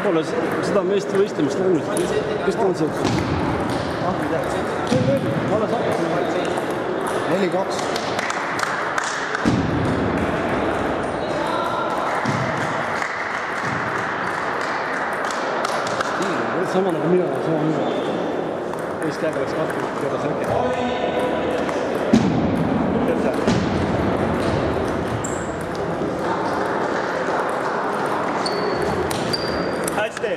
Pole seda meeste võistlemist läinud. Kes ta on see? Ahvi tead. Alles hakkasin. 4-2. Sama nagu mina, sama mina. Eesti käega läks kahtlemata kerra säke. Hästi!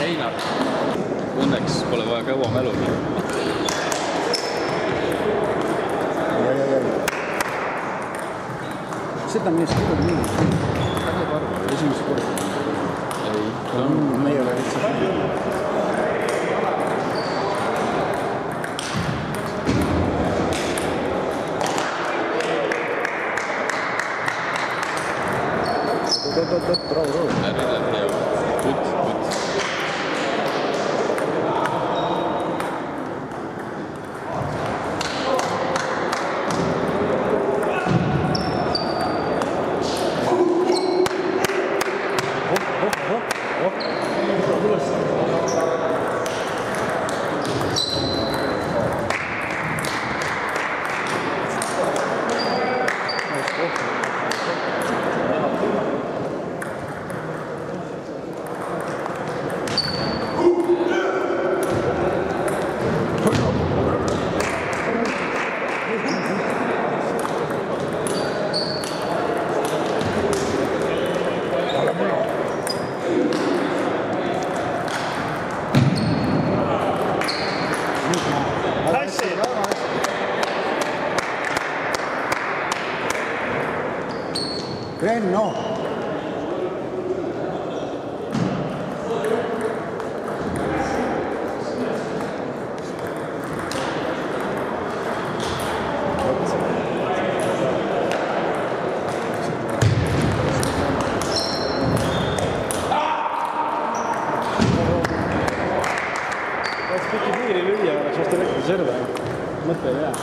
Einar, õnneks pole vaja kaua mäluda. Seda meest küll nii. Väga parva, esimest korda. Ei, me ei ole lihtsalt. Bravo. Putt. Renno! Oleks pikki piiri lüüa, oleks vast elektri serve. Mõtle ei jää.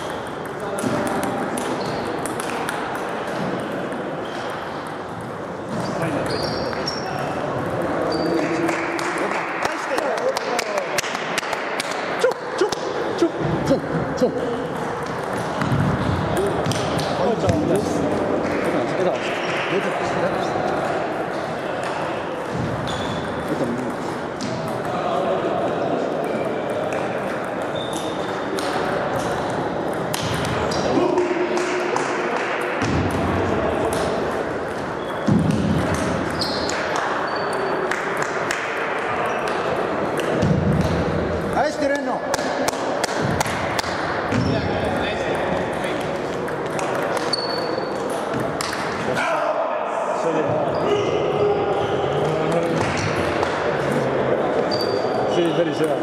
Hästi, Renno! See oli päris hea.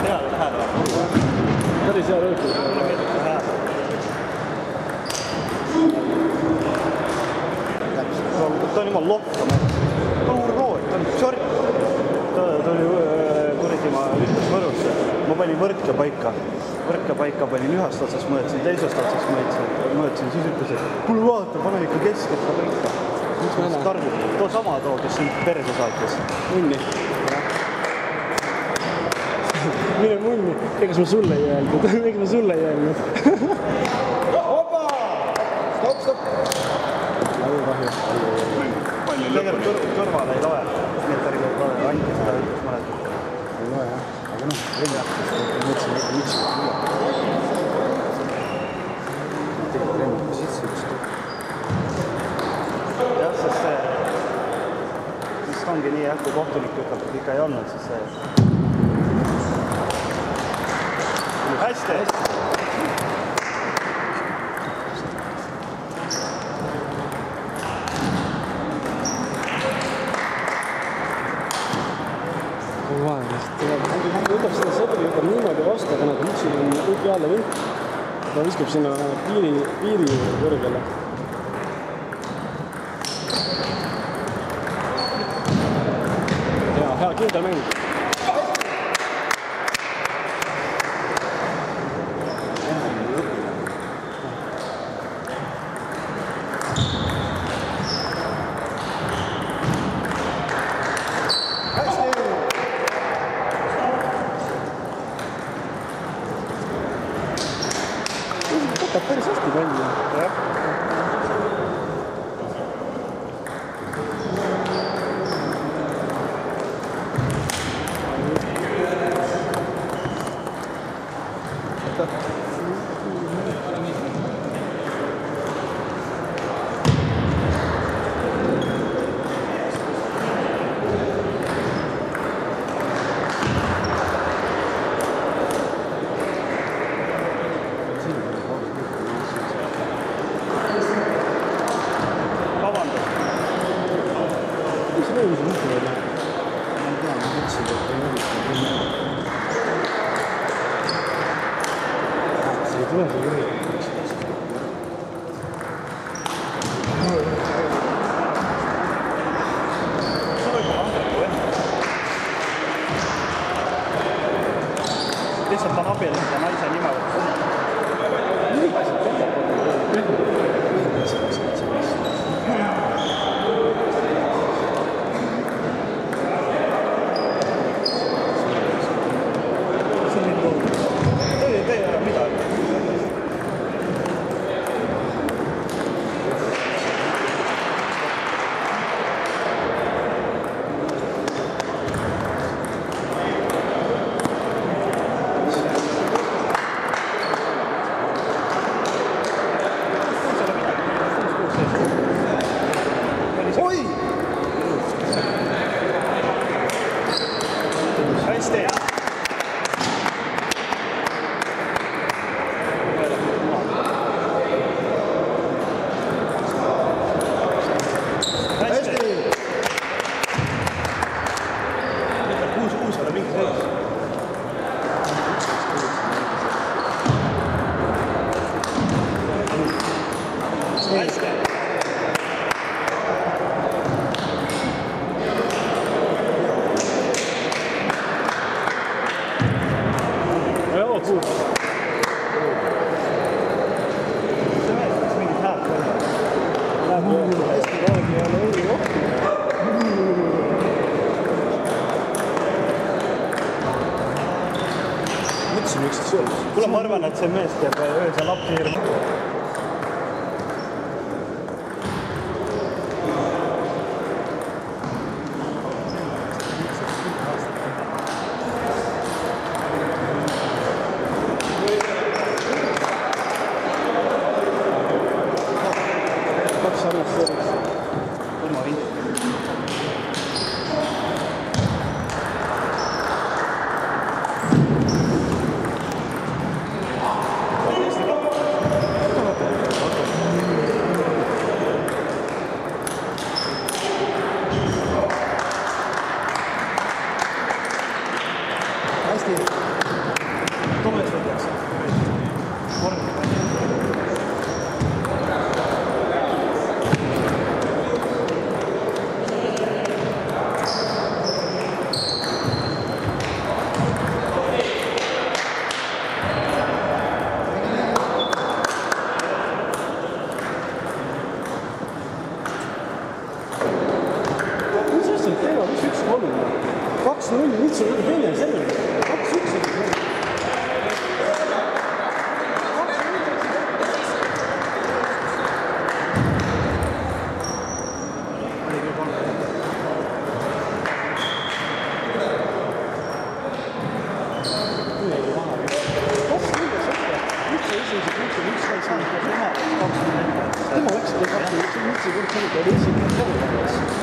Hea läheb. Päris hea rõõtu. Ta on jumal loppama. Ta on urrood, ta on sort. Ta oli kuradi panin võrke paika. Võrke paika panin ühest otsast, mõõtsin teisest otsast, mõõtsin, siis ütles, et kuule vaata, pane ikka keskelt ka paika. Targu, too sama too, kes sind perse saatis. Munni. Mine munni. Ega ma sulle ei öelnud. Opa! Stopp! Väga kahju. Tegelikult kõrvale ei loe. Need ärge Anti seda ütles mõned. Ei loe jah, aga noh, mõtlesin, et miks seda tuleb. Tegelikult treenib positsioonist. Jah, sest see, mis ongi nii, kui kohtunik ütleb, et ikka ei olnud, siis see... Hästi! Võtab seda sõbri juba niimoodi vastu, aga nagu üksi on peale vink. Ta viskab sinna piiri kõrgele. Hea kindel mäng. Võtab päris hästi palli. Lihtsalt on abielus ja naise nime võtta. Kuule, ma arvan, et see mees teeb öösel appi hirmu. see kord oli esimene kogukonnas.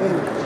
Õnne.